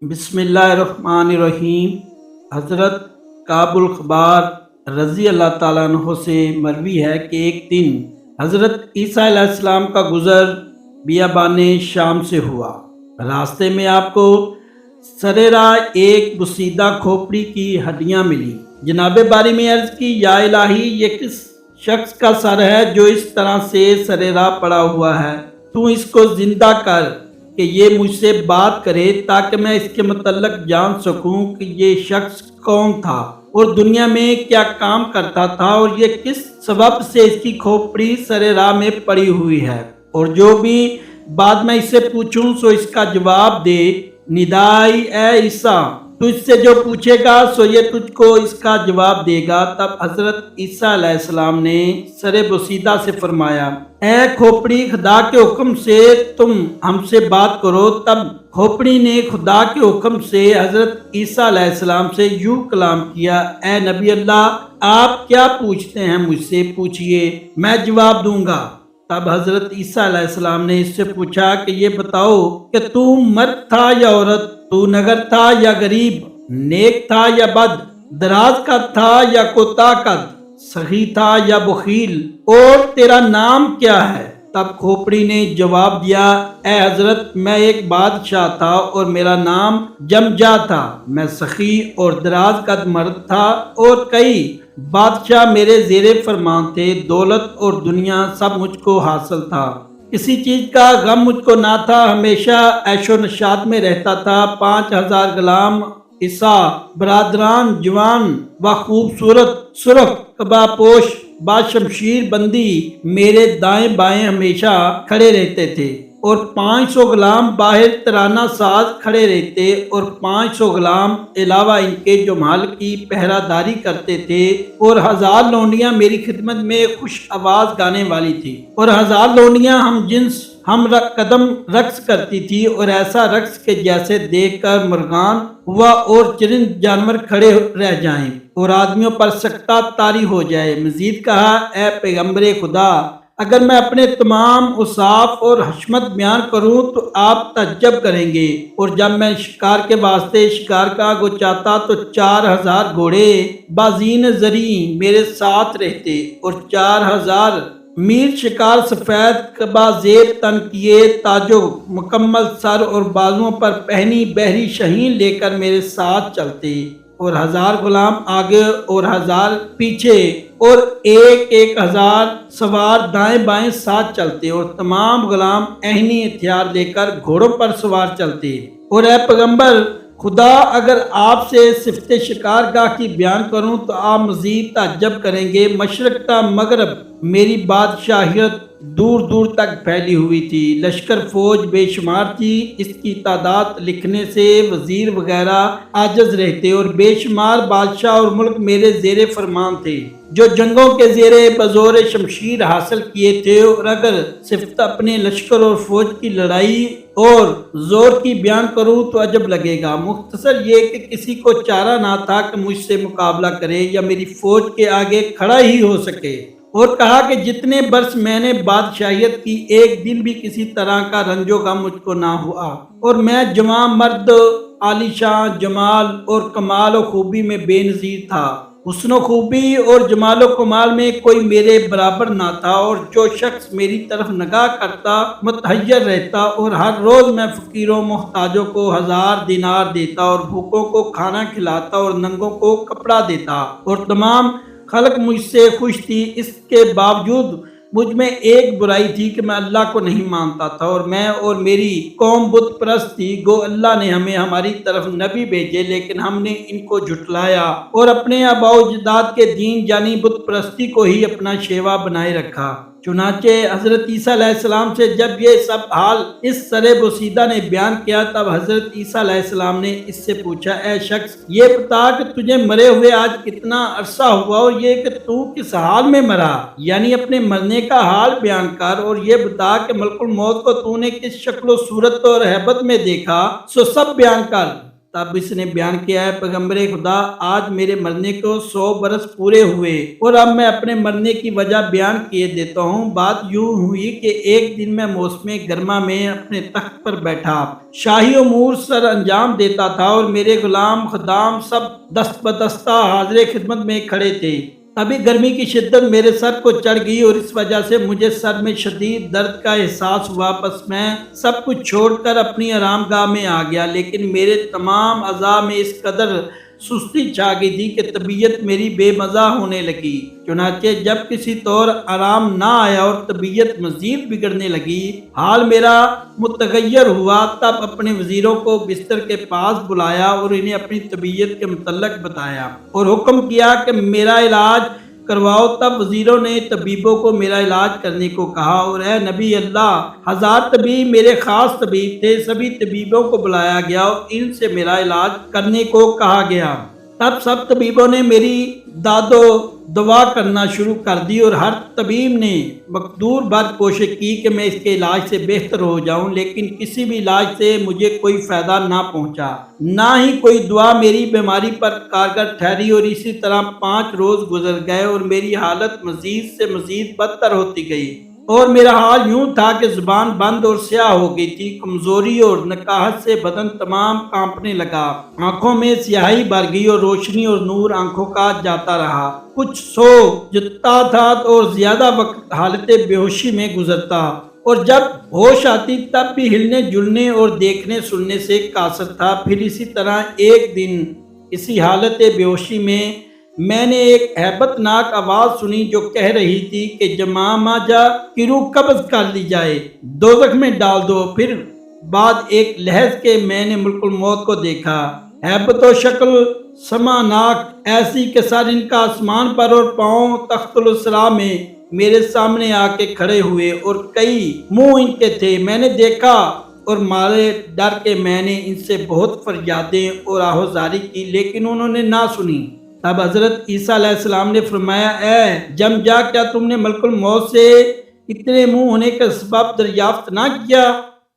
بسم اللہ الرحمن الرحیم۔ حضرت کعب الخبار رضی اللہ تعالیٰ عنہ سے مروی ہے کہ ایک دن حضرت عیسیٰ علیہ السلام کا گزر بیابان شام سے ہوا۔ راستے میں آپ کو سر راہ ایک بسیدہ کھوپڑی کی ہڈیاں ملی۔ جناب باری میں عرض کی، یا الہی، یہ کس شخص کا سر ہے جو اس طرح سے سر راہ پڑا ہوا ہے؟ تو اس کو زندہ کر کہ یہ مجھ سے بات کرے تاکہ میں اس کے متعلق جان سکوں کہ یہ شخص کون تھا اور دنیا میں کیا کام کرتا تھا، اور یہ کس سبب سے اس کی کھوپڑی سر راہ میں پڑی ہوئی ہے، اور جو بھی بات میں اس سے پوچھوں سو اس کا جواب دے۔ ندائی اے عیسیٰ، تو اس سے جو پوچھے گا سو یہ تجھ کو اس کا جواب دے گا۔ تب حضرت عیسیٰ علیہ السلام نے سر بسیدہ سے فرمایا، اے کھوپڑی، خدا کے حکم سے تم ہم سے بات کرو۔ تب کھوپڑی نے خدا کے حکم سے حضرت عیسیٰ علیہ السلام سے یوں کلام کیا، اے نبی اللہ، آپ کیا پوچھتے ہیں مجھ سے پوچھئے، میں جواب دوں گا۔ تب حضرت عیسیٰ علیہ السلام نے اس سے پوچھا کہ یہ بتاؤ کہ تو مرد تھا یا عورت، تو نگر تھا یا غریب، نیک تھا یا بد، دراز قد تھا یا کوتا قد، سخی تھا یا بخیل، اور تیرا نام کیا ہے؟ تب کھوپڑی نے جواب دیا، اے حضرت، میں ایک بادشاہ تھا اور میرا نام جمجا تھا۔ میں سخی اور دراز قد مرد تھا اور کئی بادشاہ میرے زیر فرمان تھے۔ دولت اور دنیا سب مجھ کو حاصل تھا، کسی چیز کا غم مجھ کو نہ تھا، ہمیشہ عیش و نشاط میں رہتا تھا۔ 5000 غلام، عیسیٰ برادران، جوان و خوبصورت، سرخ قبا پوش، با شمشیر بندی میرے دائیں بائیں ہمیشہ کھڑے رہتے تھے، اور 500 غلام باہر ترانہ ساز کھڑے رہتے، اور 500 غلام علاوہ ان کے جو محل کی پہرہ داری کرتے تھے، اور 1000 لونڈیاں میری خدمت میں خوش آواز گانے والی تھی، اور 1000 لونڈیاں ہم جنس ہم قدم رقص کرتی تھی، اور ایسا رقص کے جیسے دیکھ کر مرغان ہوا اور چرند جانور کھڑے رہ جائیں اور آدمیوں پر سکتہ طاری ہو جائے۔ مزید کہا، اے پیغمبر خدا، اگر میں اپنے تمام اوصاف اور حشمت بیان کروں تو آپ تعجب کریں گے، اور جب میں شکار کے واسطے شکار کا گو چاہتا تو 4000 گھوڑے بازین زریں میرے ساتھ رہتے، اور 4000 میر شکار سفید قبا زیب تن کیے تاجو مکمل سر اور بازوؤں پر پہنی بحری شاہین لے کر میرے ساتھ چلتے، اور 1000 غلام آگے اور 1000 پیچھے، اور 1000 سوار دائیں بائیں ساتھ چلتے، اور تمام غلام اہنی ہتھیار لے کر گھوڑوں پر سوار چلتے۔ اور اے پیغمبر خدا، اگر آپ سے صفت شکار گاہ کی بیان کروں تو آپ مزید تعجب کریں گے۔ مشرق تا مغرب میری بادشاہیت دور دور تک پھیلی ہوئی تھی، لشکر فوج بے شمار تھی، اس کی تعداد لکھنے سے وزیر وغیرہ عاجز رہتے، اور بے شمار بادشاہ اور ملک میرے زیر فرمان تھے جو جنگوں کے زیر بزور شمشیر حاصل کیے تھے۔ اور اگر صفت اپنے لشکر اور فوج کی لڑائی اور زور کی بیان کروں تو عجب لگے گا۔ مختصر یہ کہ کسی کو چارہ نہ تھا کہ مجھ سے مقابلہ کرے یا میری فوج کے آگے کھڑا ہی ہو سکے۔ اور کہا کہ جتنے برس میں نے بادشاہیت کی، ایک دن بھی کسی طرح کا رنج و غم مجھ کو نہ ہوا، اور میں جوان مرد، عالی شان جمال اور کمال و خوبی میں بے نظیر تھا۔ حسن و خوبی اور جمال و کمال میں کوئی میرے برابر نہ تھا، اور جو شخص میری طرف نگاہ کرتا متحیر رہتا، اور ہر روز میں فقیروں محتاجوں کو 1000 دینار دیتا، اور بھوکوں کو کھانا کھلاتا، اور ننگوں کو کپڑا دیتا، اور تمام خلق مجھ سے خوش تھی۔ اس کے باوجود مجھ میں ایک برائی تھی کہ میں اللہ کو نہیں مانتا تھا، اور میں اور میری قوم بت پرست تھی۔ گو اللہ نے ہمیں ہماری طرف نبی بھیجے، لیکن ہم نے ان کو جھٹلایا اور اپنے آباء و اجداد کے دین یعنی بت پرستی کو ہی اپنا شیوا بنائے رکھا۔ چنانچہ حضرت عیسیٰ علیہ السلام سے جب یہ سب حال اس سر بسیدہ نے بیان کیا، تب حضرت عیسیٰ علیہ السلام نے اس سے پوچھا، اے شخص، یہ بتا کہ تجھے مرے ہوئے آج کتنا عرصہ ہوا، اور یہ کہ تو کس حال میں مرا، یعنی اپنے مرنے کا حال بیان کر، اور یہ بتا کہ ملک الموت کو تو نے کس شکل و صورت اور ہیبت میں دیکھا، سو سب بیان کر۔ تب اس نے بیان کیا ہے پیغمبر خدا آج میرے مرنے کو 100 برس پورے ہوئے اور اب میں اپنے مرنے کی وجہ بیان کیے دیتا ہوں۔ بات یوں ہوئی کہ ایک دن میں موسم گرما میں اپنے تخت پر بیٹھا شاہی امور سر انجام دیتا تھا اور میرے غلام خدام سب دست بدستہ حاضر خدمت میں کھڑے تھے۔ ابھی گرمی کی شدت میرے سر کو چڑھ گئی اور اس وجہ سے مجھے سر میں شدید درد کا احساس ہوا، پس میں سب کچھ چھوڑ کر اپنی آرام گاہ میں آ گیا، لیکن میرے تمام اعضاء میں اس قدر سستی چھا گئی تھی کہ طبیعت میری بے مزہ ہونے لگی۔ چنانچہ جب کسی طور آرام نہ آیا اور طبیعت مزید بگڑنے لگی، حال میرا متغیر ہوا، تب اپنے وزیروں کو بستر کے پاس بلایا اور انہیں اپنی طبیعت کے متعلق بتایا اور حکم کیا کہ میرا علاج کرواؤ۔ تب وزیروں نے طبیبوں کو میرا علاج کرنے کو کہا اور اے نبی اللہ، 1000 طبیب میرے خاص طبیب تھے، سبھی طبیبوں کو بلایا گیا اور ان سے میرا علاج کرنے کو کہا گیا۔ تب سب طبیبوں نے میری داد و دعا کرنا شروع کر دی اور ہر طبیب نے مقدور بھر کوشش کی کہ میں اس کے علاج سے بہتر ہو جاؤں، لیکن کسی بھی علاج سے مجھے کوئی فائدہ نہ پہنچا، نہ ہی کوئی دعا میری بیماری پر کارگر ٹھہری، اور اسی طرح 5 روز گزر گئے اور میری حالت مزید سے مزید بدتر ہوتی گئی اور میرا حال یوں تھا کہ زبان بند اور سیاہ ہو گئی تھی، کمزوری اور نکاہت سے بدن تمام کانپنے لگا، آنکھوں میں سیاہی بھر گئی اور روشنی اور نور آنکھوں کا جاتا رہا، کچھ سو جتا تھا اور زیادہ وقت حالت بے ہوشی میں گزرتا اور جب ہوش آتی تب بھی ہلنے جلنے اور دیکھنے سننے سے قاصر تھا۔ پھر اسی طرح ایک دن اسی حالت بے ہوشی میں نے ایک ہیبت ناک آواز سنی جو کہہ رہی تھی کہ جمامہ جا کی روح قبض کر لی جائے، دوزخ میں ڈال دو۔ پھر بعد ایک لحظ کے میں نے ملک الموت کو دیکھا، ہیبت و شکل سماناک ایسی کہ سر ان کا آسمان پر اور پاؤں تخت الاسرا میں میرے سامنے آ کے کھڑے ہوئے اور کئی منہ ان کے تھے۔ میں نے دیکھا اور مارے ڈر کے میں نے ان سے بہت فریادیں اور آہوزاری کی، لیکن انہوں نے نہ سنی۔ تب حضرت عیسیٰ علیہ السلام نے فرمایا، اے جمجا، کیا تم نے ملک الموت سے اتنے منہ ہونے کا سبب دریافت نہ کیا؟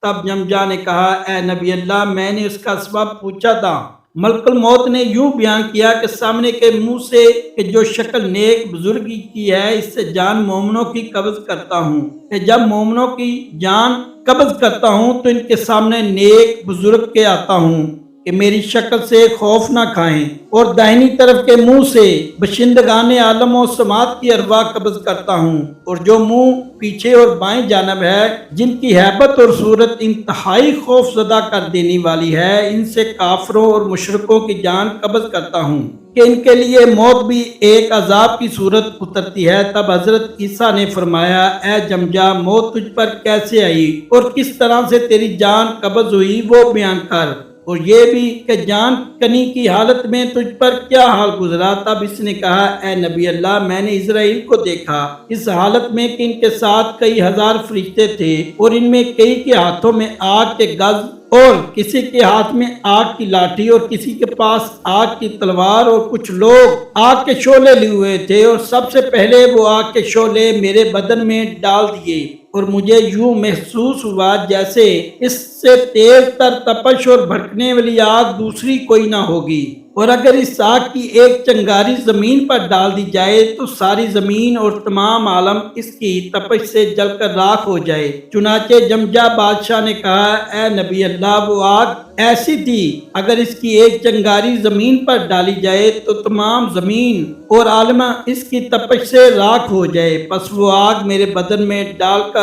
تب جمجا نے کہا، اے نبی اللہ، میں نے اس کا سبب پوچھا تھا۔ ملک الموت نے یوں بیان کیا کہ سامنے کے منہ سے کہ جو شکل نیک بزرگی کی ہے، اس سے جان مومنوں کی قبض کرتا ہوں کہ جب مومنوں کی جان قبض کرتا ہوں تو ان کے سامنے نیک بزرگ کے آتا ہوں کہ میری شکل سے خوف نہ کھائیں، اور داہنی طرف کے منہ سے بشندگان عالم و سماعت کی ارواح قبض کرتا ہوں، اور جو منہ پیچھے اور بائیں جانب ہے جن کی ہیبت اور صورت انتہائی خوف زدہ کر دینے والی ہے، ان سے کافروں اور مشرکوں کی جان قبض کرتا ہوں کہ ان کے لیے موت بھی ایک عذاب کی صورت اترتی ہے۔ تب حضرت عیسیٰ نے فرمایا، اے جمجا، موت تجھ پر کیسے آئی اور کس طرح سے تیری جان قبض ہوئی وہ بیان کر، اور یہ بھی کہ جان کنی کی حالت میں تجھ پر کیا حال گزرا۔ تب اس نے کہا، اے نبی اللہ، میں نے اسرائیل کو دیکھا اس حالت میں کہ ان کے ساتھ کئی ہزار فرشتے تھے اور ان میں کئی کے ہاتھوں میں آگ کے گز اور کسی کے ہاتھ میں آگ کی لاٹھی اور کسی کے پاس آگ کی تلوار، اور کچھ لوگ آگ کے شعلے لیے ہوئے تھے، اور سب سے پہلے وہ آگ کے شعلے میرے بدن میں ڈال دیے اور مجھے یوں محسوس ہوا جیسے اس سے تیز تر تپش اور بھڑکنے والی آگ دوسری کوئی نہ ہوگی، اور اگر اس آگ کی ایک چنگاری زمین پر ڈال دی جائے تو ساری زمین اور تمام عالم اس کی تپش سے جل کر راکھ ہو جائے۔ چنانچہ جمجا بادشاہ نے کہا، اے نبی اللہ، وہ آگ ایسی تھی اگر اس کی ایک چنگاری زمین پر ڈالی جائے تو تمام زمین اور عالم اس کی تپش سے راکھ ہو جائے۔ پس وہ آگ میرے بدن میں ڈال کر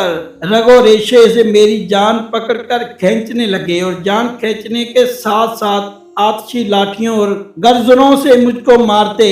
رگ و ریشے سے میری جان پکڑ کر کھینچنے لگے، اور جان کھینچنے کے ساتھ ساتھ آتشی لاٹھیوں اور گرزنوں سے مجھ کو مارتے۔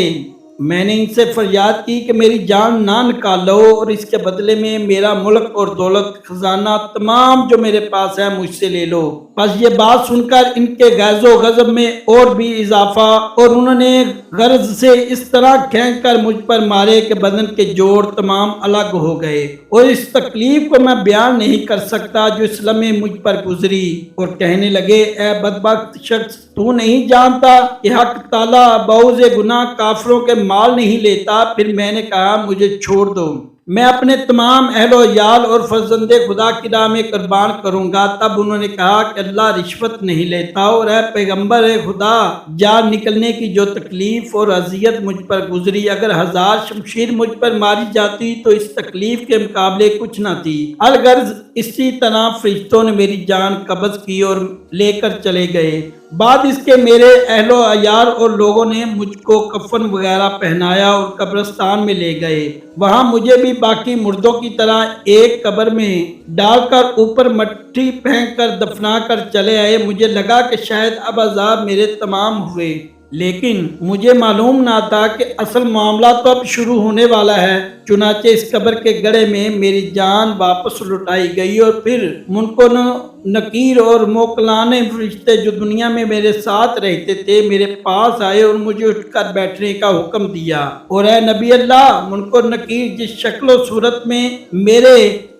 میں نے ان سے فریاد کی کہ میری جان نہ نکالو اور اس کے بدلے میں میرا ملک اور دولت خزانہ تمام جو میرے پاس ہے مجھ سے لے لو۔ بس یہ بات سن کر ان کے غیظ و غضب میں اور بھی اضافہ، اور انہوں نے غرض سے اس طرح کھینچ کر مجھ پر مارے کہ بدن کے جوڑ تمام الگ ہو گئے، اور اس تکلیف کو میں بیان نہیں کر سکتا جو اس لمحے مجھ پر گزری۔ اور کہنے لگے، اے بدبخت شخص، تو نہیں جانتا کہ حق تعالیٰ بعوض گناہ کافروں کے مال نہیں لیتا؟ پھر میں نے کہا، مجھے چھوڑ دو، میں اپنے تمام اہل و عیال اور فرزند خدا کی راہ میں قربان کروں گا۔ تب انہوں نے کہا کہ اللہ رشوت نہیں لیتا، اور اے پیغمبر خدا، جان نکلنے کی جو تکلیف اور اذیت مجھ پر گزری، اگر 1000 شمشیر مجھ پر ماری جاتی تو اس تکلیف کے مقابلے کچھ نہ تھی۔ الغرض اسی طرح فرشتوں نے میری جان قبض کی اور لے کر چلے گئے۔ بعد اس کے میرے اہل و عیال اور لوگوں نے مجھ کو کفن وغیرہ پہنایا اور قبرستان میں لے گئے۔ وہاں مجھے بھی باقی مردوں کی طرح ایک قبر میں ڈال کر اوپر مٹی پھینک کر دفنا کر چلے آئے۔ مجھے لگا کہ شاید اب عذاب میرے تمام ہوئے، لیکن مجھے معلوم نہ تھا کہ اصل معاملہ تو اب شروع ہونے والا ہے۔ چنانچہ اس قبر کے گڑھے میں میری جان واپس لوٹائی گئی، اور پھر منکر نکیر اور موکلانے فرشتے جو دنیا میں میرے ساتھ رہتے تھے میرے پاس آئے اور مجھے اٹھ کر بیٹھنے کا حکم دیا۔ اور اے نبی اللہ، منکر نکیر جس شکل و صورت میں میرے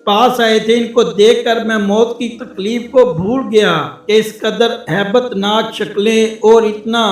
پاس آئے تھے، ان کو دیکھ کر میں موت کی تکلیف کو بھول گیا کہ اس قدر ہیبت ناک شکلیں اور اتنا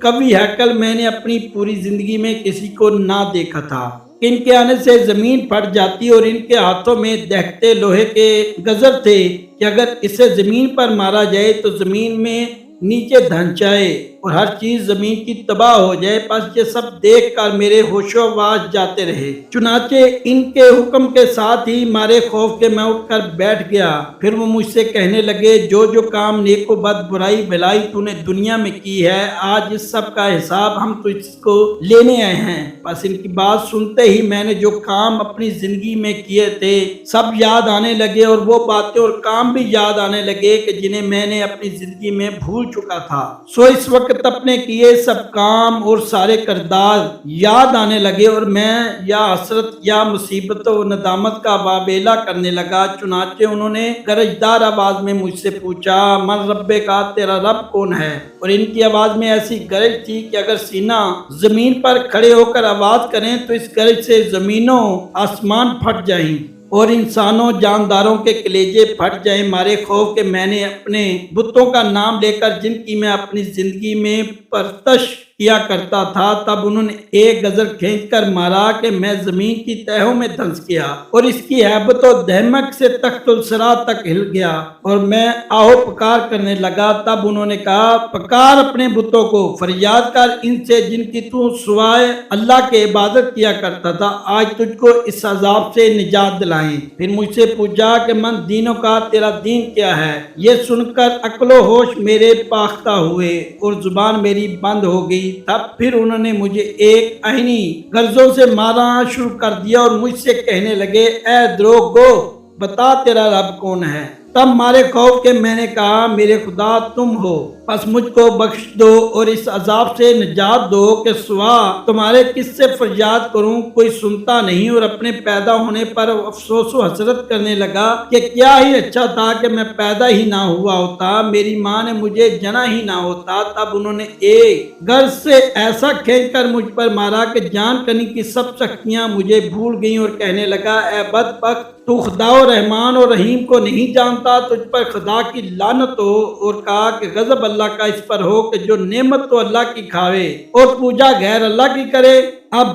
قوی ہیکل میں نے اپنی پوری زندگی میں کسی کو نہ دیکھا تھا۔ ان کے آنے سے زمین پھٹ جاتی، اور ان کے ہاتھوں میں دہتے لوہے کے گزر تھے کہ اگر اسے زمین پر مارا جائے تو زمین میں نیچے دھنس جائے اور ہر چیز زمین کی تباہ ہو جائے۔ پس یہ سب دیکھ کر میرے ہوش و واس جاتے رہے۔ چنانچہ ان کے حکم کے ساتھ ہی مارے خوف کے میں اٹھ کر بیٹھ گیا۔ پھر وہ مجھ سے کہنے لگے، جو کام نیک و بد برائی بھلائی تو نے دنیا میں کی ہے، آج اس سب کا حساب ہم تو اس کو لینے آئے ہیں۔ بس ان کی بات سنتے ہی میں نے جو کام اپنی زندگی میں کیے تھے سب یاد آنے لگے، اور وہ باتیں اور کام بھی یاد آنے لگے کہ جنہیں میں نے اپنی زندگی میں بھول چکا تھا۔ سو اس وقت اپنے کیے سب کام اور سارے کردار یاد آنے لگے، اور میں یا حسرت یا مصیبت و ندامت کا واویلا کرنے لگا۔ چنانچہ انہوں نے گرجدار آواز میں مجھ سے پوچھا، من رب کا، تیرا رب کون ہے؟ اور ان کی آواز میں ایسی گرج تھی کہ اگر سینہ زمین پر کھڑے ہو کر آواز کریں تو اس گرج سے زمینوں آسمان پھٹ جائیں اور انسانوں جانداروں کے کلیجے پھٹ جائیں۔ مارے خوف کہ میں نے اپنے بتوں کا نام لے کر جن کی میں اپنی زندگی میں پرستش کیا کرتا تھا، تب انہوں نے ایک گزر کھینچ کر مارا کہ میں زمین کی تہوں میں دھنس گیا، اور اس کی ہیبت و دہمک سے تخت الثری تک ہل گیا، اور میں آہو پکار کرنے لگا۔ تب انہوں نے کہا، پکار اپنے بتوں کو، فریاد کر ان سے جن کی تو سوائے اللہ کے عبادت کیا کرتا تھا، آج تجھ کو اس عذاب سے نجات دلائیں۔ پھر مجھ سے پوچھا کہ من دینوں کا، تیرا دین کیا ہے؟ یہ سن کر عقل و ہوش میرے پاختہ ہوئے اور زبان میری بند ہو گئی۔ تب پھر انہوں نے مجھے ایک آہنی غرضوں سے مارنا شروع کر دیا اور مجھ سے کہنے لگے، اے دروغ گو، بتا تیرا رب کون ہے؟ تب مارے خوف کہ میں نے کہا، میرے خدا تم ہو، پس مجھ کو بخش دو اور اس عذاب سے نجات دو کہ سوا تمہارے کس سے فریاد کروں، کوئی سنتا نہیں۔ اور اپنے پیدا ہونے پر افسوس و حسرت کرنے لگا کہ کیا ہی اچھا تھا کہ میں پیدا ہی نہ ہوا ہوتا، میری ماں نے مجھے جنا ہی نہ ہوتا۔ تب انہوں نے ایک غرض سے ایسا کھینچ کر مجھ پر مارا کہ جان کنی کی سب سختیاں مجھے بھول گئیں، اور کہنے لگا، اے بدبخت، تو خدا و رحمان و رحیم کو نہیں جانتا، تجھ پر خدا کی لعنت ہو۔ اور کہا کہ غضب اللہ کا اس پر ہو کہ جو نعمت تو اللہ کی کھاوے اور پوجا غیر اللہ کی کرے۔ اب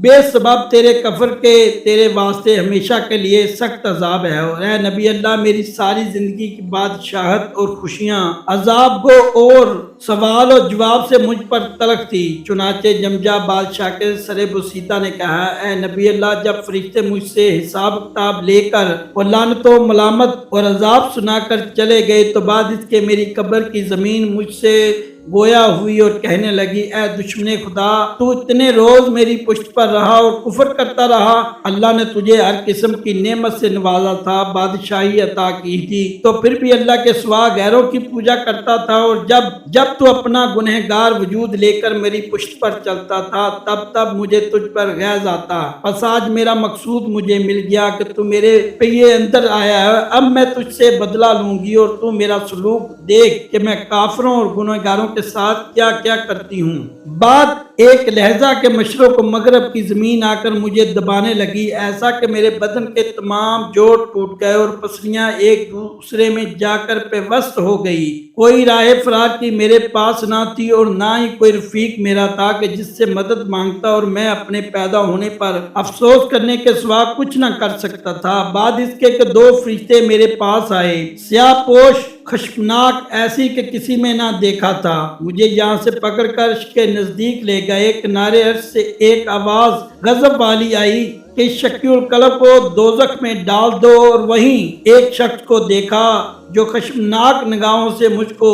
بے سبب تیرے کفر کے تیرے واسطے ہمیشہ کے لیے سخت عذاب ہے۔ اور اے نبی اللہ، میری ساری زندگی کی بادشاہت اور خوشیاں عذاب گو اور سوال و جواب سے مجھ پر تلخ تھی۔ چنانچہ جمجا بادشاہ کے سر بوسیدہ نے کہا، اے نبی اللہ، جب فرشتے مجھ سے حساب کتاب لے کر اور لعنت و ملامت اور عذاب سنا کر چلے گئے تو بعد اس کے میری قبر کی زمین مجھ سے گویا ہوئی اور کہنے لگی، اے دشمن خدا، تو اتنے روز میری پشت پر رہا اور کفر کرتا رہا، اللہ نے تجھے ہر قسم کی نعمت سے نوازا تھا، بادشاہی عطا کی تھی، تو پھر بھی اللہ کے سوا غیروں کی پوجا کرتا تھا، اور جب تو اپنا گنہگار وجود لے کر میری پشت پر چلتا تھا تب مجھے تجھ پر غیظ آتا۔ پس آج میرا مقصود مجھے مل گیا کہ تو میرے پہیے اندر آیا ہے، اب میں تجھ سے بدلہ لوں گی، اور تو میرا سلوک دیکھ کہ میں کافروں اور گنہگاروں کے ساتھ کیا کیا کرتی ہوں۔ بعد ایک لہجہ کے مشرق و مغرب کی زمین آ کر مجھے دبانے لگی، ایسا کہ میرے بدن کے تمام جوڑ ٹوٹ گئے اور پسلیاں ایک دوسرے میں جا کر پیوست ہو گئی۔ کوئی راہ فرار کی میرے پاس نہ تھی اور نہ ہی کوئی رفیق میرا تھا کہ جس سے مدد مانگتا اور میں اپنے پیدا ہونے پر افسوس کرنے کے سوا کچھ نہ کر سکتا تھا۔ بعد اس کے کہ دو فرشتے میرے پاس آئے، سیاہ پوش، خشمناک، ایسی کہ کسی میں نہ دیکھا تھا، مجھے یہاں سے پکڑ کر عرش کے نزدیک لے گئے۔ کنارے عرش سے ایک آواز غضب والی آئی کہ شقی القلب کو دوزخ میں ڈال دو، اور وہیں ایک شخص کو دیکھا جو خشمناک نگاہوں سے مجھ کو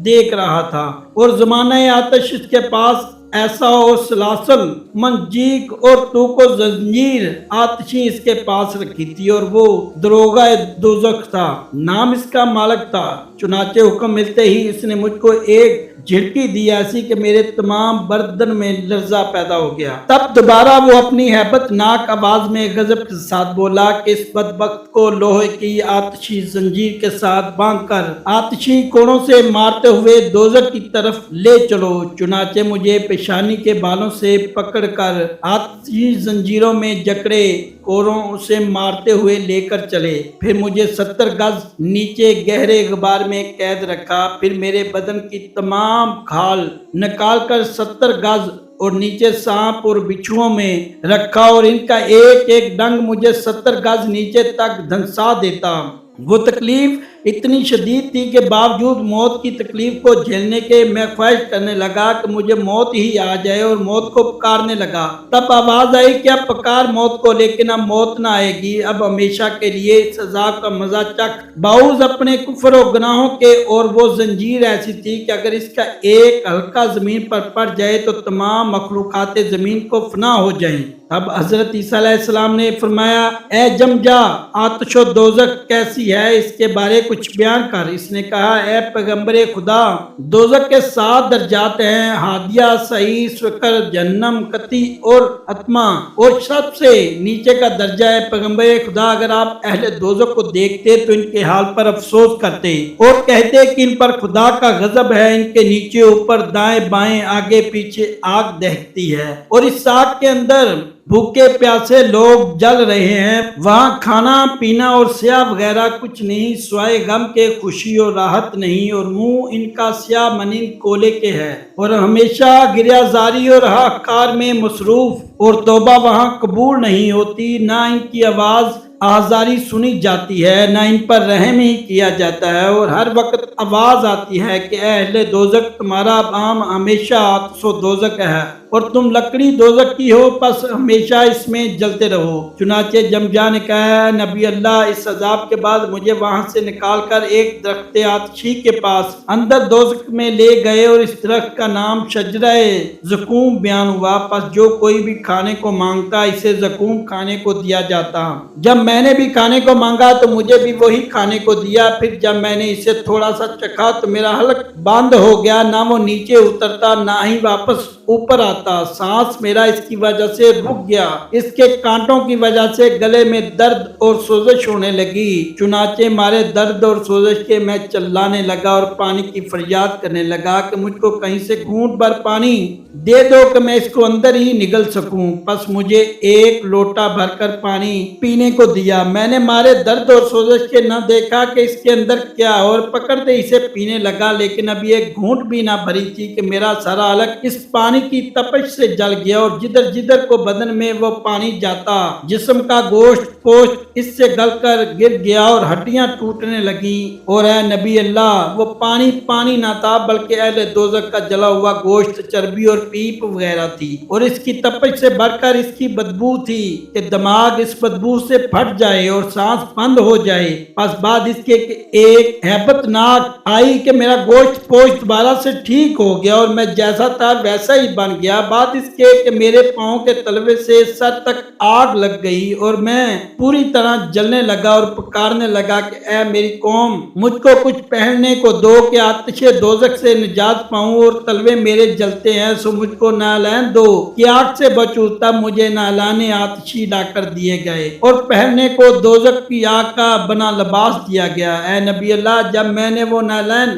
دیکھ رہا تھا، اور زمانہ آتش اس کے پاس ایسا اور سلاسل، منجیک اور توق و زنجیر آتشیں اس کے پاس رکھی تھی، اور وہ دروغہ دوزخ تھا، نام اس کا مالک تھا۔ چنانچہ حکم ملتے ہی اس نے مجھ کو ایک جھٹکی دی ایسی کہ میرے تمام بدن میں لرزہ پیدا ہو گیا۔ تب دوبارہ وہ اپنی ہیبت ناک آواز میں غضب کے ساتھ بولا کہ اس بدبخت کو لوہے کی آتشی زنجیر کے ساتھ باندھ کر آتشی کوڑوں سے مارتے ہوئے دوزخ کی طرف لے چلو۔ چنانچہ مجھے پیشانی کے بالوں سے پکڑ کر آتشی زنجیروں میں جکڑے کوڑوں سے مارتے ہوئے لے کر چلے، پھر مجھے 70 گز نیچے گہرے غبار میں قید رکھا، پھر میرے بدن کی تمام کھال نکال کر 70 گز اور نیچے سانپ اور بچھوؤں میں رکھا، اور ان کا ایک ایک ڈنگ مجھے 70 گز نیچے تک دھنسا دیتا۔ وہ تکلیف اتنی شدید تھی کہ باوجود موت کی تکلیف کو جھیلنے کے میں خواہش کرنے لگا کہ مجھے موت ہی آ جائے، اور موت کو پکارنے لگا۔ تب آواز آئی کہ اب پکار موت کو، لیکن اب موت نہ آئے گی، اب ہمیشہ کے لیے اس عذاب کا مزہ چکھ۔ باوز اپنے کفر و گناہوں کے، اور وہ زنجیر ایسی تھی کہ اگر اس کا ایک ہلکا زمین پر پڑ جائے تو تمام مخلوقات زمین کو فنا ہو جائیں۔ اب حضرت عیسیٰ علیہ السلام نے فرمایا، اے جمجا، آتش و دوزخ کیسی ہے، اس کے بارے کچھ بیان کر۔ اس نے کہا، اے پیغمبر خدا، دوزخ کے 7 درجات ہیں، ہادیہ، سعیر، سقر، جہنم، قطی اور اتما، اور سب سے نیچے کا درجہ ہے پیغمبر خدا، اگر آپ اہل دوزخ کو دیکھتے تو ان کے حال پر افسوس کرتے اور کہتے کہ ان پر خدا کا غضب ہے، ان کے نیچے اوپر دائیں بائیں آگے پیچھے آگ دہکتی ہے، اور اس آگ کے اندر بھوکے پیاسے لوگ جل رہے ہیں، وہاں کھانا پینا اور سیاہ وغیرہ کچھ نہیں، سوائے غم کے خوشی اور راحت نہیں، اور منہ ان کا سیاہ منین کولے کے ہے، اور ہمیشہ گریہ زاری اور ہاکار میں مصروف، اور توبہ وہاں قبول نہیں ہوتی، نہ ان کی آواز آزاری سنی جاتی ہے، نہ ان پر رحم ہی کیا جاتا ہے، اور ہر وقت آواز آتی ہے کہ اے اہل دوزخ، تمہارا عام ہمیشہ آتش و دوزخ ہے، اور تم لکڑی دوزخ کی ہو، پس ہمیشہ اس میں جلتے رہو۔ چنانچہ جمجا نے کہا، نبی اللہ، اس عذاب کے بعد مجھے وہاں سے نکال کر ایک درخت آتشی کے پاس اندر دوزخ میں لے گئے، اور اس درخت کا نام شجرہ زقوم بیان ہوا، پس جو کوئی بھی کھانے کو مانگتا اسے زقوم کھانے کو دیا جاتا۔ جب میں نے بھی کھانے کو مانگا تو مجھے بھی وہی کھانے کو دیا، پھر جب میں نے اسے تھوڑا سا چکھا تو میرا حلق بند ہو گیا، نہ وہ نیچے اترتا نہ ہی واپس اوپر آتا، سانس میرا اس کی وجہ سے رک گیا، اس کے کانٹوں کی وجہ سے گلے میں درد اور سوزش ہونے لگی، چنانچہ مارے درد اور سوزش کے میں چلانے لگا اور پانی کی فریاد کرنے لگا کہ مجھ کو کہیں سے گھونٹ بھر پانی دے دو کہ میں اس کو اندر ہی نگل سکوں، پس مجھے ایک لوٹا بھر کر پانی پینے کو دیا، میں نے مارے درد اور سوزش کے نہ دیکھا کہ اس کے اندر کیا، اور پکڑتے اسے پینے لگا، لیکن ابھی ایک گھونٹ بھی نہ بھری تھی کہ میرا سارا حلق اس پانی کی تپش سے جل گیا، اور جدھر جدھر کو بدن میں وہ پانی جاتا جسم کا گوشت پوشت اس سے گل کر گر گیا اور ہڈیاں ٹوٹنے لگیں، اور اے نبی اللہ، وہ پانی پانی نہ تھا بلکہ اہل دوزخ کا جلا ہوا گوشت، چربی اور پیپ وغیرہ تھی، اور اس کی تپش سے بڑھ کر اس کی بدبو تھی کہ دماغ اس بدبو سے پھٹ جائے اور سانس بند ہو جائے۔ پس بعد اس کے ایک ہیبت ناک آئی کہ میرا گوشت پوشت دوبارہ سے ٹھیک ہو گیا اور میں جیسا تھا ویسا ہی بن گیا، بات اس کے کہ میرے پاؤں کے تلوے سے سر تک آگ لگ گئی اور میں پوری طرح جلنے لگا اور پکارنے لگا کہ اے میری قوم، مجھ کو کچھ پہننے کو دو کہ آتش دوزخ سے نجات پاؤں، اور تلوے میرے جلتے ہیں، سو مجھ کو نالین دو کہ آگ سے بچوں۔ تب مجھے نالانے آتشی لا کر دیے گئے اور پہننے کو دوزخ کی آگ کا بنا لباس دیا گیا۔ اے نبی اللہ، جب میں نے وہ نالین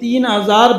3000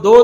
2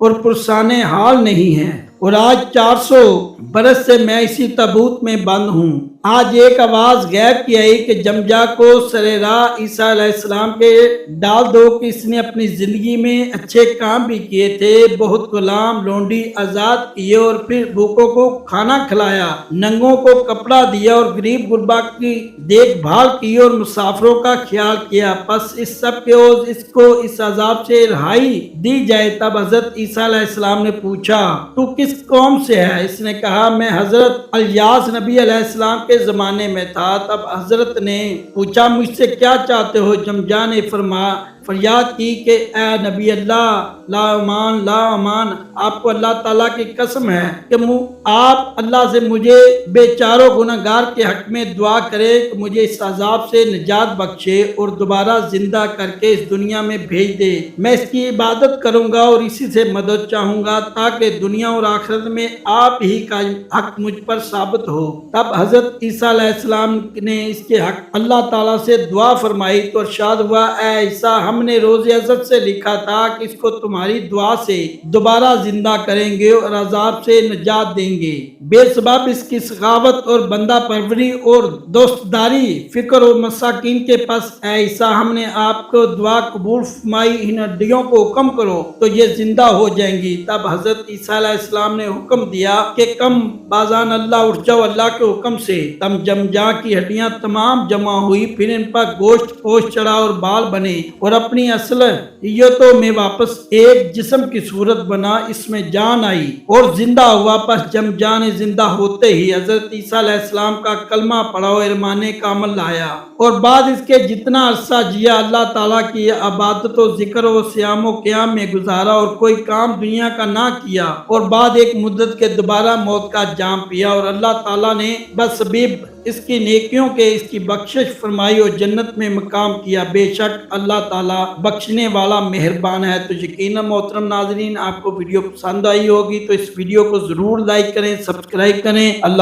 اور پرسان حال نہیں ہے، اور آج 400 برس سے میں اسی تابوت میں بند ہوں۔ آج ایک آواز غیب کی آئی کہ جمجا کو سر راہ عیسیٰ علیہ السلام کے ڈال دو کہ اس نے اپنی زندگی میں اچھے کام بھی کیے تھے، بہت غلام لونڈی آزاد کیے اور پھر بھوکوں کو کھانا کھلایا، ننگوں کو کپڑا دیا اور غریب غربا کی دیکھ بھال کی اور مسافروں کا خیال کیا۔ پس اس سب کے عوض اس کو اس عذاب سے رہائی دی جائے۔ تب حضرت عیسیٰ علیہ السلام نے پوچھا تو کس قوم سے ہے؟ اس نے کہا میں حضرت الیاس نبی علیہ السلام کے زمانے میں تھا۔ تب حضرت نے پوچھا مجھ سے کیا چاہتے ہو؟ جمجا نے فریاد کی کہ اے نبی اللہ، لا امان لا امان، آپ کو اللہ تعالیٰ کی قسم ہے کہ آپ اللہ سے مجھے بیچاروں گناہگار کے حق میں دعا کرے کہ مجھے اس عذاب سے نجات بخشے اور دوبارہ زندہ کر کے اس دنیا میں بھیج دے۔ میں اس کی عبادت کروں گا اور اسی سے مدد چاہوں گا تاکہ دنیا اور آخرت میں آپ ہی کا حق مجھ پر ثابت ہو۔ تب حضرت عیسیٰ علیہ السلام نے اس کے حق اللہ تعالیٰ سے دعا فرمائی تو ارشاد ہوا اے عیسیٰ، ہم نے روز عزت سے لکھا تھا کہ اس کو تمہاری دعا سے دوبارہ زندہ کریں گے اور عذاب سے نجات دیں گے۔ بے سبب اس کی سخاوت اور بندہ پروری اور دوستداری فکر و مساکین کے پاس اے عیسیٰ، ہم نے آپ کو دعا قبول فرمائی، ان ہڈیوں کو حکم کرو تو یہ زندہ ہو جائیں گی۔ تب حضرت عیسیٰ علیہ السلام نے حکم دیا کہ کم بازان اللہ اٹھ جاؤ اللہ کے حکم سے۔ تب جمجا کی ہڈیاں تمام جمع ہوئی، پھر ان پر گوشت پوش چڑھا اور بال بنے اور اپنی اصلیتوں میں واپس ایک جسم کی صورت بنا، اس میں جان آئی اور زندہ ہوا۔ پس جمجا نے زندہ ہوتے ہی حضرت عیسیٰ علیہ السلام کا کلمہ پڑھا اور ایمان کامل لایا، اور بعد اس کے جتنا عرصہ جیا اللہ تعالیٰ کی عبادت و ذکر و صیام و قیام میں گزارا اور کوئی کام دنیا کا نہ کیا، اور بعد ایک مدت کے دوبارہ موت کا جام پیا، اور اللہ تعالیٰ نے بسبب اس کی نیکیوں کے اس کی بخشش فرمائی اور جنت میں مقام کیا۔ بے شک اللہ تعالیٰ بخشنے والا مہربان ہے۔ تو یقیناً محترم ناظرین، آپ کو ویڈیو پسند آئی ہوگی تو اس ویڈیو کو ضرور لائک کریں، سبسکرائب کریں۔ اللہ